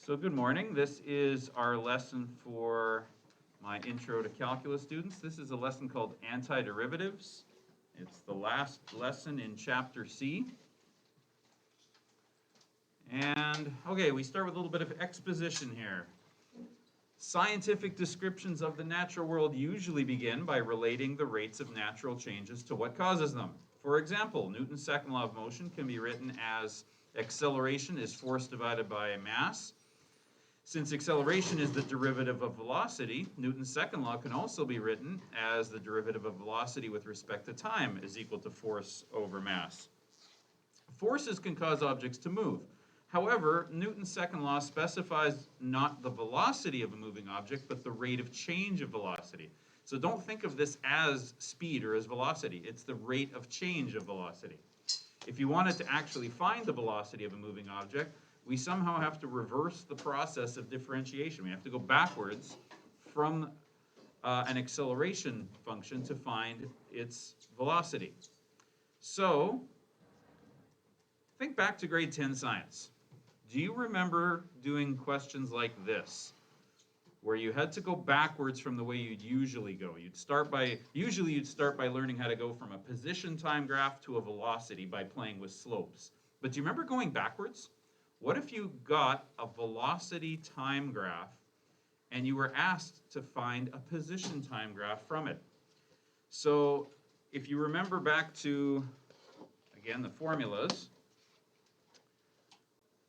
So good morning. This is our lesson for my Intro to Calculus students. This is a lesson called Antiderivatives. It's the last lesson in Chapter C. And, okay, we start with a little bit of exposition here. Scientific descriptions of the natural world usually begin by relating the rates of natural changes to what causes them. For example, Newton's second law of motion can be written as acceleration is force divided by mass. Since acceleration is the derivative of velocity, Newton's second law can also be written as the derivative of velocity with respect to time is equal to force over mass. Forces can cause objects to move. However, Newton's second law specifies not the velocity of a moving object, but the rate of change of velocity. So don't think of this as speed or as velocity. It's the rate of change of velocity. If you wanted to actually find the velocity of a moving object, we somehow have to reverse the process of differentiation. We have to go backwards from an acceleration function to find its velocity. So, think back to grade 10 science. Do you remember doing questions like this, where you had to go backwards from the way you'd usually go? Usually you'd start by learning how to go from a position time graph to a velocity by playing with slopes. But do you remember going backwards? What if you got a velocity time graph and you were asked to find a position time graph from it? So if you remember back to, again, the formulas,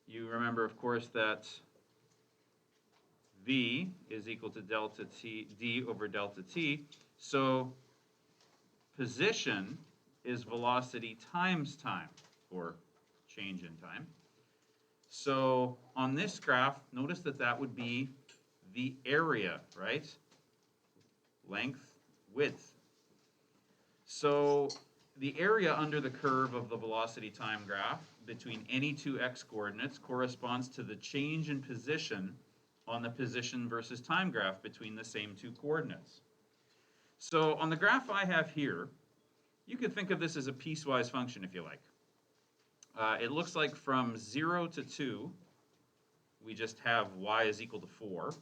you remember, of course, that V is equal to delta t, d over delta t. So position is velocity times time, or change in time. So on this graph, notice that that would be the area, right? Length, width. So the area under the curve of the velocity time graph between any two x coordinates corresponds to the change in position on the position versus time graph between the same two coordinates. So on the graph I have here, you could think of this as a piecewise function if you like. It looks like from 0 to 2, we just have y is equal to 4.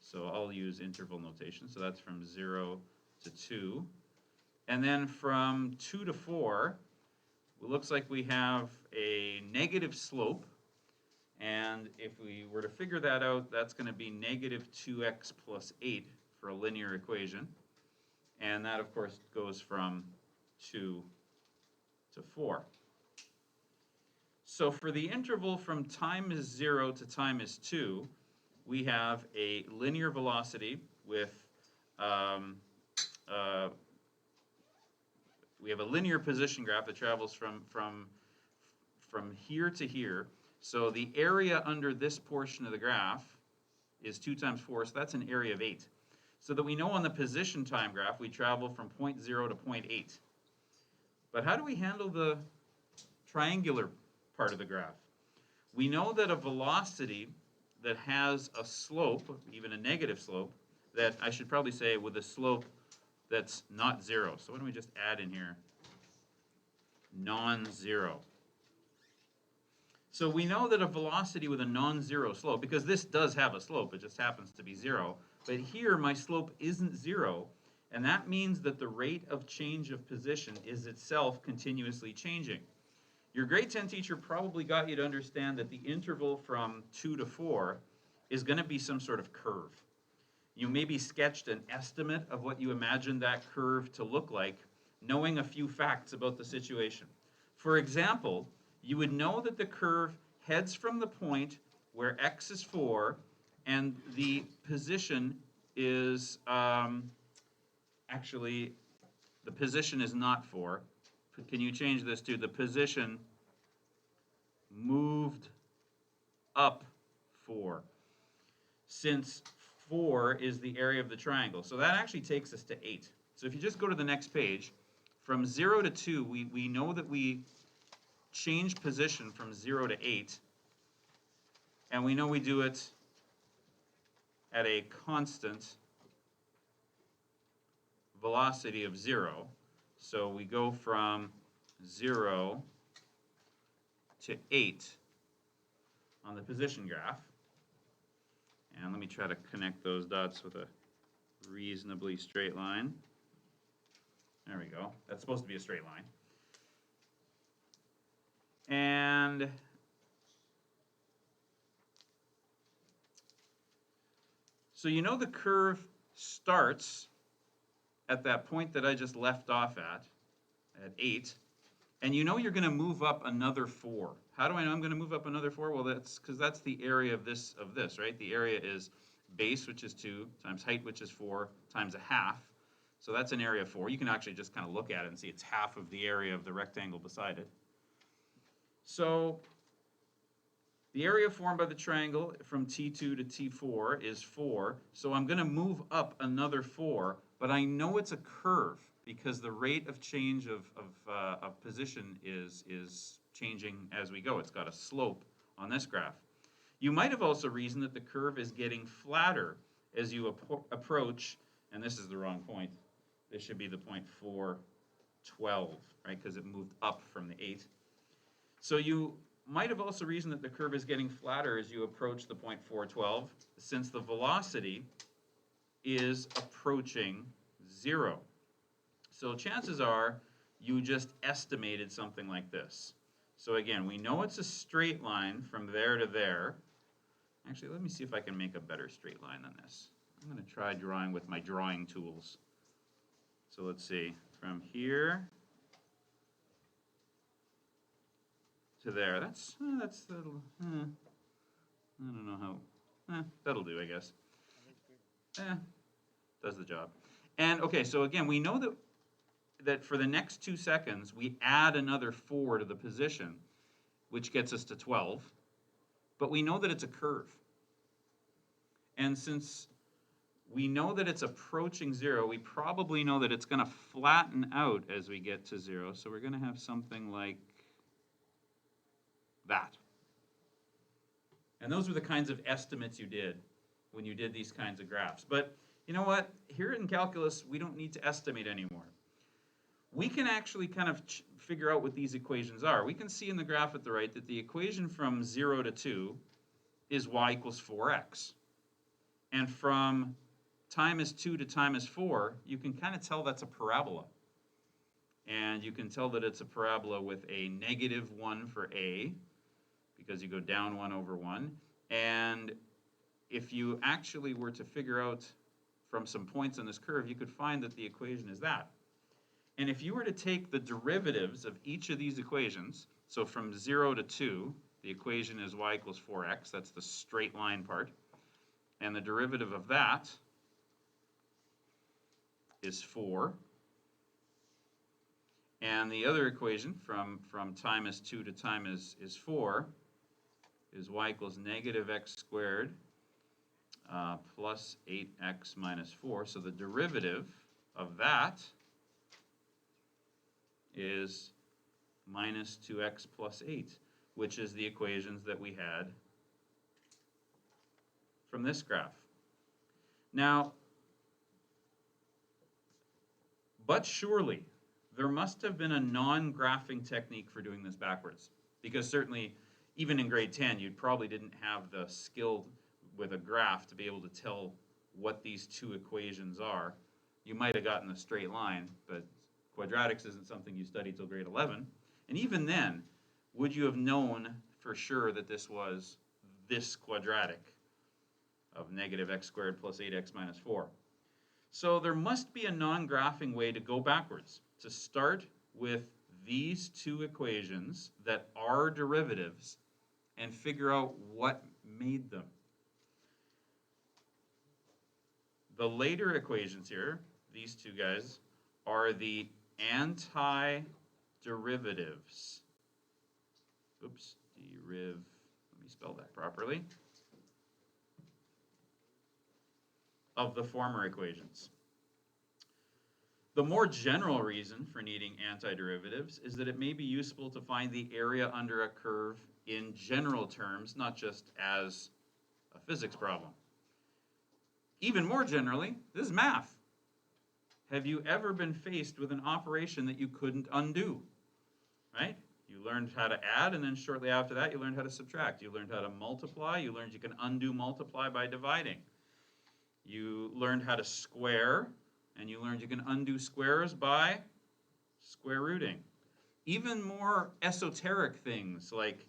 So I'll use interval notation. So that's from 0 to 2. And then from 2 to 4, it looks like we have a negative slope. And if we were to figure that out, that's going to be negative 2x plus 8 for a linear equation. And that, of course, goes from 2 to 4. So for the interval from time is 0 to time is 2, we have a linear velocity with, we have a linear position graph that travels from here to here. So the area under this portion of the graph is 2 times 4, so that's an area of 8. So that we know on the position time graph, we travel from point 0 to point 8. But how do we handle the triangular part of the graph? We know that a velocity that has a slope, even a negative slope, that I should probably say with a slope that's not 0. So why don't we just add in here non-zero. So we know that a velocity with a non-zero slope, because this does have a slope, it just happens to be 0, but here my slope isn't 0, and that means that the rate of change of position is itself continuously changing. Your grade 10 teacher probably got you to understand that the interval from 2 to 4 is going to be some sort of curve. You maybe sketched an estimate of what you imagined that curve to look like, knowing a few facts about the situation. For example, you would know that the curve heads from the point where x is 4 and the position is, actually, the position is not 4. Can you change this to the position moved up 4? Since 4 is the area of the triangle. So that actually takes us to 8. So if you just go to the next page, from 0 to 2, we know that we change position from 0 to 8. And we know we do it at a constant velocity of 0. So we go from 0 to 8 on the position graph. And let me try to connect those dots with a reasonably straight line. There we go. That's supposed to be a straight line. And so you know the curve starts at that point that I just left off at 8, and you know you're going to move up another 4. How do I know I'm going to move up another 4? Well, that's because that's the area of this, right? The area is base, which is 2, times height, which is 4, times a half. So that's an area of 4. You can actually just kind of look at it and see it's half of the area of the rectangle beside it. So the area formed by the triangle from T2 to T4 is 4. So I'm going to move up another 4, but I know it's a curve because the rate of change of position is changing as we go. It's got a slope on this graph. You might have also reasoned that the curve is getting flatter as you approach, and this is the wrong point. This should be the point 412, right? Because it moved up from the 8. So you might have also reasoned that the curve is getting flatter as you approach the point 412, since the velocity is approaching 0. So chances are you just estimated something like this. So again, we know it's a straight line from there to there. Actually, let me see if I can make a better straight line than this. I'm going to try drawing with my drawing tools. So let's see, from here to there. That's I don't know how. That'll do, I guess. Does the job. And okay, so again, we know that for the next 2 seconds, we add another 4 to the position, which gets us to 12. But we know that it's a curve. And since we know that it's approaching 0, we probably know that it's going to flatten out as we get to 0. So we're going to have something like that. And those were the kinds of estimates you did when you did these kinds of graphs. But you know what? Here in calculus, we don't need to estimate anymore. We can actually kind of figure out what these equations are. We can see in the graph at the right that the equation from 0 to 2 is y equals 4x. And from time is 2 to time is 4, you can kind of tell that's a parabola. And you can tell that it's a parabola with a negative 1 for a, because you go down 1 over 1. And if you actually were to figure out from some points on this curve, you could find that the equation is that. And if you were to take the derivatives of each of these equations, so from 0 to 2, the equation is y equals 4x, that's the straight line part. And the derivative of that is 4. And the other equation from time is 2 to time is 4 is y equals negative x squared plus 8x minus 4. So the derivative of that is minus 2x plus 8, which is the equations that we had from this graph. Now, but surely, there must have been a non-graphing technique for doing this backwards, because certainly, even in grade 10, you probably didn't have the skill with a graph to be able to tell what these two equations are. You might have gotten a straight line, but quadratics isn't something you studied till grade 11. And even then, would you have known for sure that this was this quadratic of negative x squared plus 8x minus 4? So there must be a non-graphing way to go backwards, to start with these two equations that are derivatives and figure out what made them. The later equations here, these two guys, are the antiderivatives. Oops, let me spell that properly. Of the former equations. The more general reason for needing antiderivatives is that it may be useful to find the area under a curve in general terms, not just as a physics problem. Even more generally, this is math. Have you ever been faced with an operation that you couldn't undo? Right? You learned how to add, and then shortly after that, you learned how to subtract. You learned how to multiply. You learned you can undo multiply by dividing. You learned how to square, and you learned you can undo squares by square rooting. Even more esoteric things, like,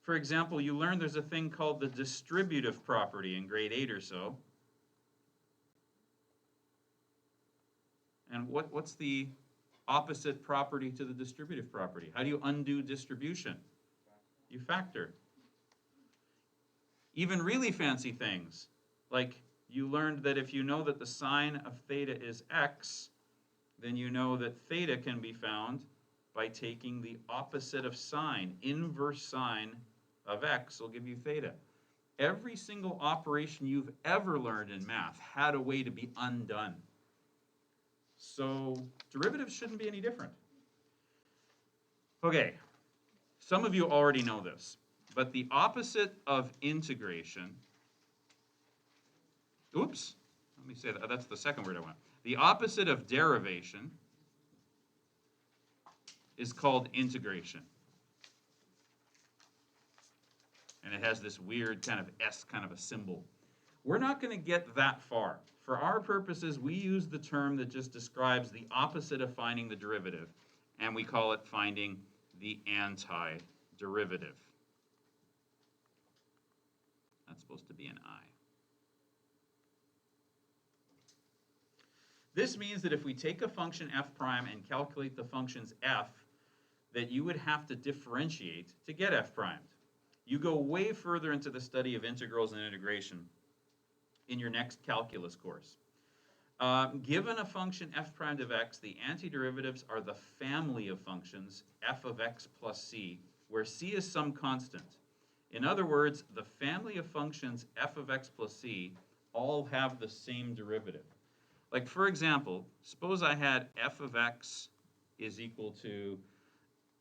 for example, you learned there's a thing called the distributive property in grade 8 or so. And what's the opposite property to the distributive property? How do you undo distribution? You factor. Even really fancy things, like you learned that if you know that the sine of theta is x, then you know that theta can be found by taking the opposite of sine. Inverse sine of x will give you theta. Every single operation you've ever learned in math had a way to be undone. So derivatives shouldn't be any different. Okay, some of you already know this, but the opposite of integration, oops, let me say that, that's the second word I want. The opposite of derivation is called integration. And it has this weird kind of S kind of a symbol. We're not going to get that far. For our purposes, we use the term that just describes the opposite of finding the derivative, and we call it finding the antiderivative. That's supposed to be an I. This means that if we take a function f prime and calculate the functions f, that you would have to differentiate to get f primed. You go way further into the study of integrals and integration in your next calculus course. Given a function f primed of x, the antiderivatives are the family of functions f of x plus c, where c is some constant. In other words, the family of functions f of x plus c all have the same derivative. Like, for example, suppose I had f of x is equal to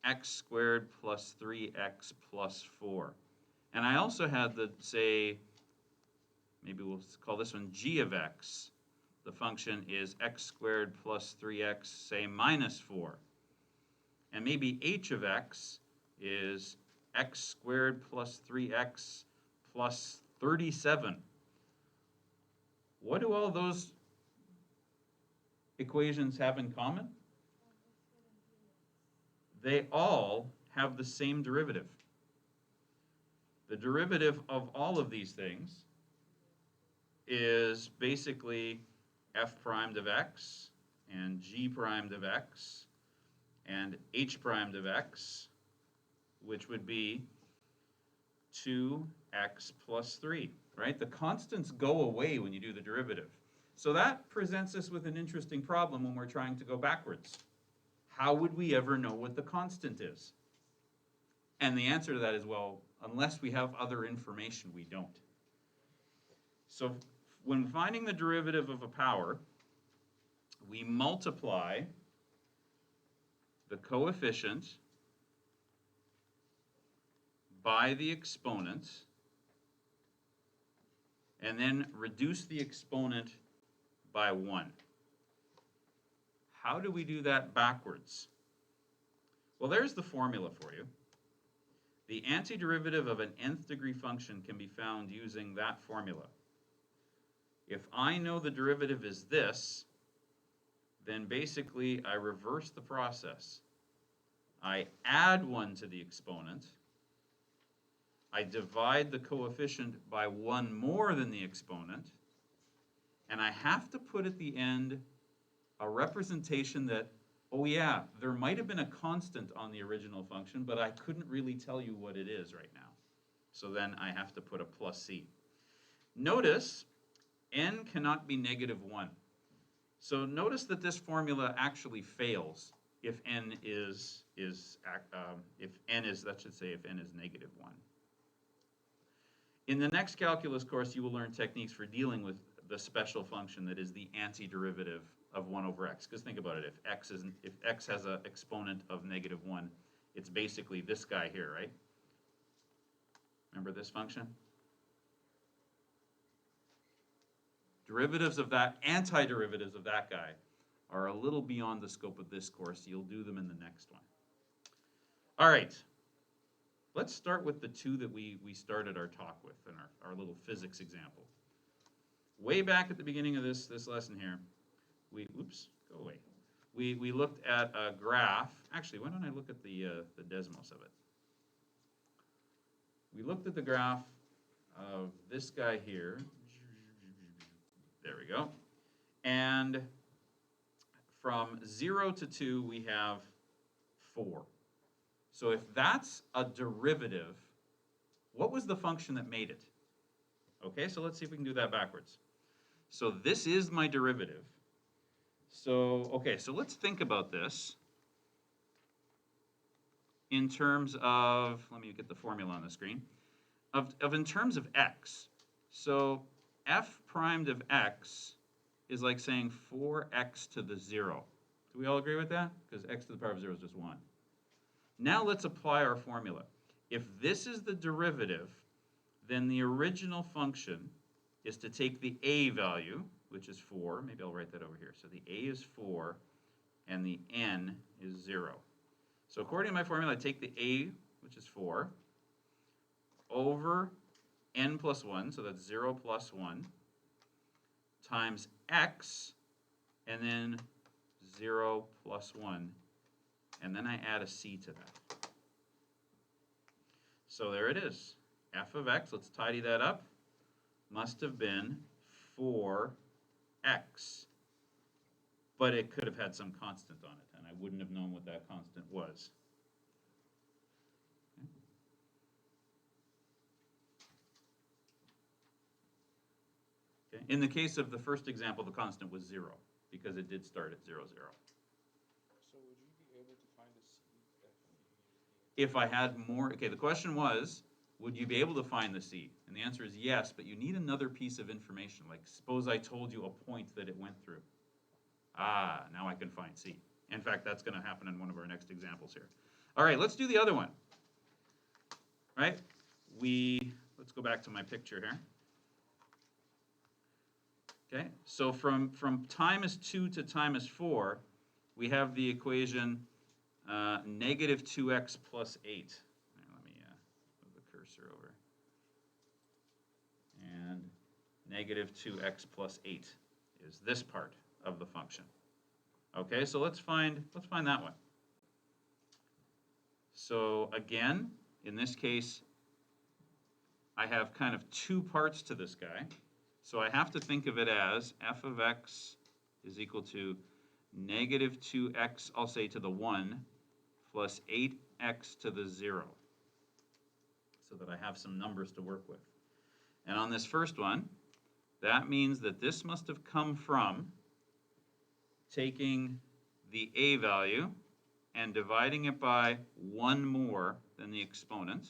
x squared plus 3x plus 4. And I also had the, say, maybe we'll call this one g of x. The function is x squared plus 3x, say, minus 4. And maybe h of x is x squared plus 3x plus 37. What do all those equations have in common? They all have the same derivative. The derivative of all of these things is basically f primed of x and g primed of x and h primed of x, which would be 2x plus 3, right? The constants go away when you do the derivative. So that presents us with an interesting problem when we're trying to go backwards. How would we ever know what the constant is? And the answer to that is, well, unless we have other information, we don't. So when finding the derivative of a power, we multiply the coefficient by the exponent and then reduce the exponent by 1. How do we do that backwards? Well, there's the formula for you. The antiderivative of an nth degree function can be found using that formula. If I know the derivative is this, then basically I reverse the process. I add 1 to the exponent. I divide the coefficient by 1 more than the exponent. And I have to put at the end a representation that, oh yeah, there might have been a constant on the original function, but I couldn't really tell you what it is right now. So then I have to put a plus c. Notice n cannot be negative 1. So notice that this formula actually fails if n is negative 1. In the next calculus course, you will learn techniques for dealing with the special function that is the antiderivative of 1 over x. Because think about it, if x has an exponent of negative 1, it's basically this guy here, right? Remember this function? Derivatives of that, antiderivatives of that guy are a little beyond the scope of this course. You'll do them in the next one. All right. Let's start with the two that we started our talk with in our little physics example. Way back at the beginning of this lesson here, go away. We looked at a graph. Actually, why don't I look at the Desmos of it? We looked at the graph of this guy here. There we go. And from 0 to 2, we have 4. So if that's a derivative, what was the function that made it? Okay, so let's see if we can do that backwards. So this is my derivative. So, okay, so let's think about this in terms of, let me get the formula on the screen, of in terms of x. So f primed of x is like saying 4x to the 0. Do we all agree with that? Because x to the power of 0 is just 1. Now let's apply our formula. If this is the derivative, then the original function is to take the a value, which is 4. Maybe I'll write that over here. So the a is 4, and the n is 0. So according to my formula, I take the a, which is 4, over n plus 1, so that's 0 plus 1, times x, and then 0 plus 1, and then I add a c to that. So there it is. F of x, let's tidy that up, must have been 4x. But it could have had some constant on it, and I wouldn't have known what that constant was. Okay. In the case of the first example, the constant was 0, because it did start at 0, 0. So would you be able to find a c If I had more, okay, the question was, would you be able to find the c? And the answer is yes, but you need another piece of information. Like, suppose I told you a point that it went through. Ah, now I can find c. In fact, that's going to happen in one of our next examples here. All right, let's do the other one. Right? Let's go back to my picture here. Okay, so from time is 2 to time is 4, we have the equation negative 2x plus 8. Right, let me move the cursor over. And negative 2x plus 8 is this part of the function. Okay, so let's find that one. So again, in this case, I have kind of two parts to this guy. So I have to think of it as f of x is equal to negative 2x, I'll say to the 1, plus 8x to the 0, so that I have some numbers to work with. And on this first one, that means that this must have come from taking the a value and dividing it by 1 more than the exponent,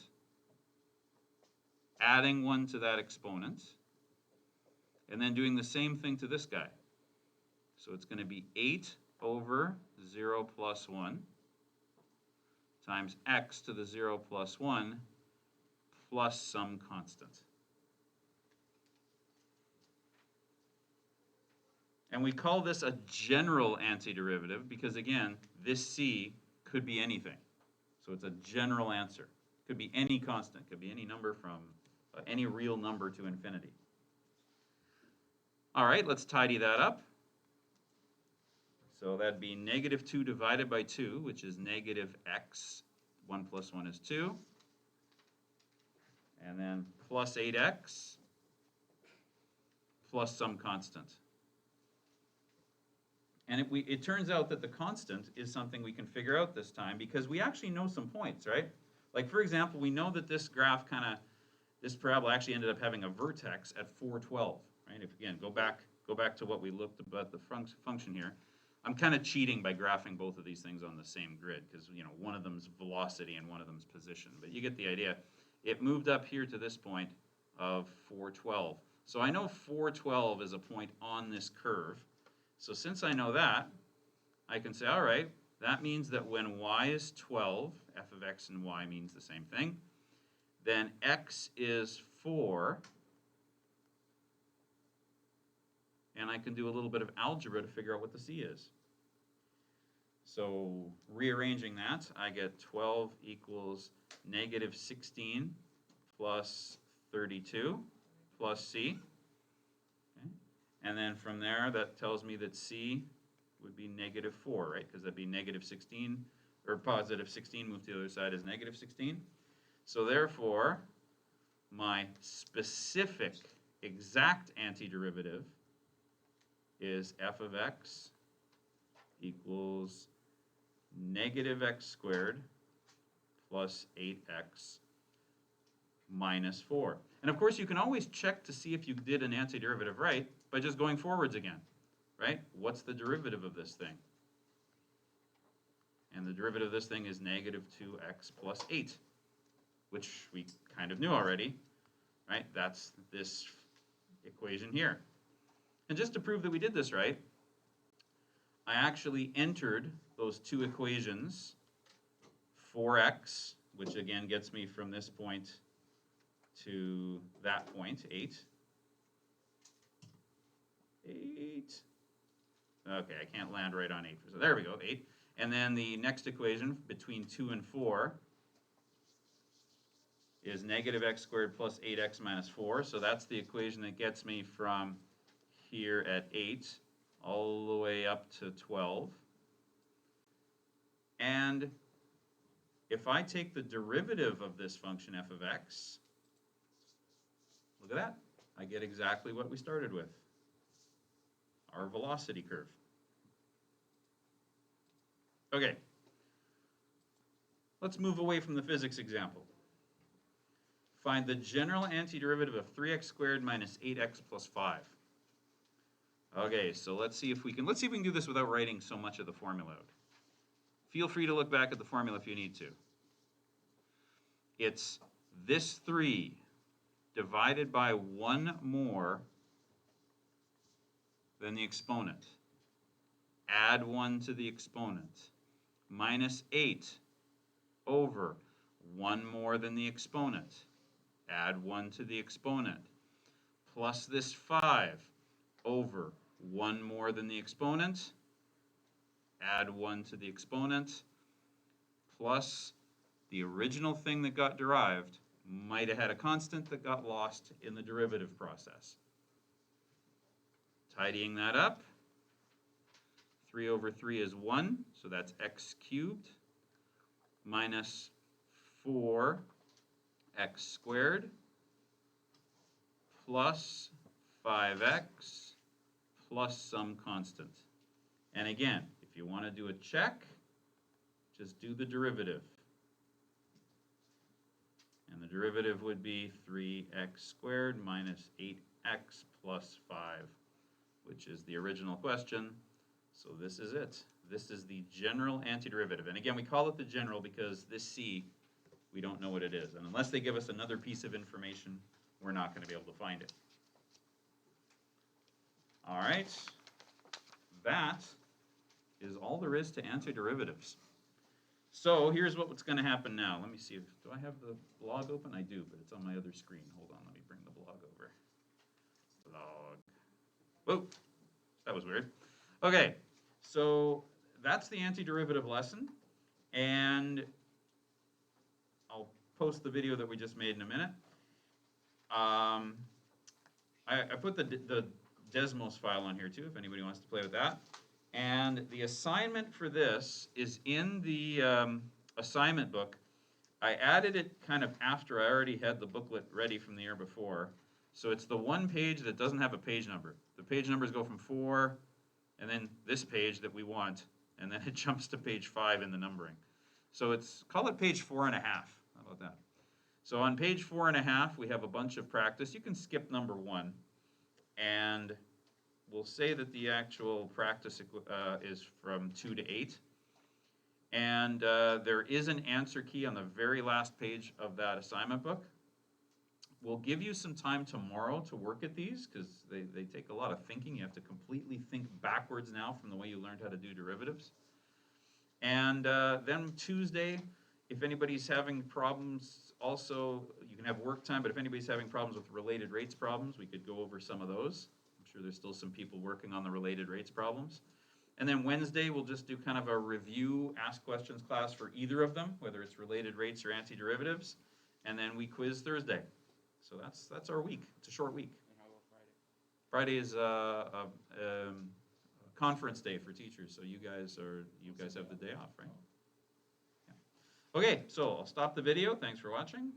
adding 1 to that exponent, and then doing the same thing to this guy. So it's going to be 8 over 0 plus 1 times x to the 0 plus 1 plus some constant. And we call this a general antiderivative because, again, this c could be anything. So it's a general answer. It could be any constant. It could be any number from any real number to infinity. All right, let's tidy that up. So that'd be negative 2 divided by 2, which is negative x. 1 plus 1 is 2. And then plus 8x plus some constant. And it turns out that the constant is something we can figure out this time because we actually know some points, right? Like, for example, we know that this graph this parabola actually ended up having a vertex at 412, right? If, again, go back to what we looked about the function here. I'm kind of cheating by graphing both of these things on the same grid because, you know, one of them's velocity and one of them's position. But you get the idea. It moved up here to this point of 412. So I know 412 is a point on this curve. So since I know that, I can say, all right, that means that when y is 12, f of x and y means the same thing, then x is 4, and I can do a little bit of algebra to figure out what the c is. So rearranging that, I get 12 equals negative 16 plus 32 plus C. Okay. And then from there, that tells me that C would be negative 4, right? Because that'd be negative 16, or positive 16 moved to the other side is negative 16. So therefore, my specific exact antiderivative is f of x equals negative x squared plus 8x minus 4. And of course, you can always check to see if you did an antiderivative right by just going forwards again, right? What's the derivative of this thing? And the derivative of this thing is negative 2x plus 8, which we kind of knew already, right? That's this equation here. And just to prove that we did this right, I actually entered those two equations, 4x, which again gets me from this point to that point, 8. 8. Okay, I can't land right on 8. So there we go, 8. And then the next equation between 2 and 4 is negative x squared plus 8x minus 4. So that's the equation that gets me from here at 8 all the way up to 12. And if I take the derivative of this function f of x, look at that. I get exactly what we started with, our velocity curve. Okay, let's move away from the physics example. Find the general antiderivative of 3x squared minus 8x plus 5. Okay, so let's see if we can do this without writing so much of the formula out. Feel free to look back at the formula if you need to. It's this 3 divided by 1 more than the exponent. Add 1 to the exponent. Minus 8 over 1 more than the exponent. Add 1 to the exponent. Plus this 5 over 1 more than the exponent. Add 1 to the exponent. Plus the original thing that got derived might have had a constant that got lost in the derivative process. Tidying that up, 3 over 3 is 1, so that's x cubed, minus 4x squared, plus 5x, plus some constant. And again, if you want to do a check, just do the derivative. And the derivative would be 3x squared minus 8x plus 5, which is the original question. So this is it. This is the general antiderivative. And again, we call it the general because this C, we don't know what it is. And unless they give us another piece of information, we're not going to be able to find it. All right. That is all there is to antiderivatives. So here's what's going to happen now. Let me see. Do I have the blog open? I do, but it's on my other screen. Hold on. Let me bring the blog over. Blog. Whoa. That was weird. Okay. So that's the antiderivative lesson. And I'll post the video that we just made in a minute. I put the Desmos file on here too, if anybody wants to play with that. And the assignment for this is in the assignment book. I added it kind of after I already had the booklet ready from the year before. So it's the one page that doesn't have a page number. The page numbers go from 4, and then this page that we want, and then it jumps to page 5 in the numbering. So call it page 4.5. How about that? So on page 4.5, we have a bunch of practice. You can skip number 1, and we'll say that the actual practice is from 2 to 8. And there is an answer key on the very last page of that assignment book. We'll give you some time tomorrow to work at these because they take a lot of thinking. You have to completely think backwards now from the way you learned how to do derivatives. And then Tuesday, if anybody's having problems, also, you can have work time, but if anybody's having problems with related rates problems, we could go over some of those. I'm sure there's still some people working on the related rates problems. And then Wednesday, we'll just do kind of a review, ask questions class for either of them, whether it's related rates or antiderivatives. And then we quiz Thursday. So that's our week. It's a short week. And how about Friday? Friday is a conference day for teachers, so you guys have the day off, right? Yeah. Okay, so I'll stop the video. Thanks for watching.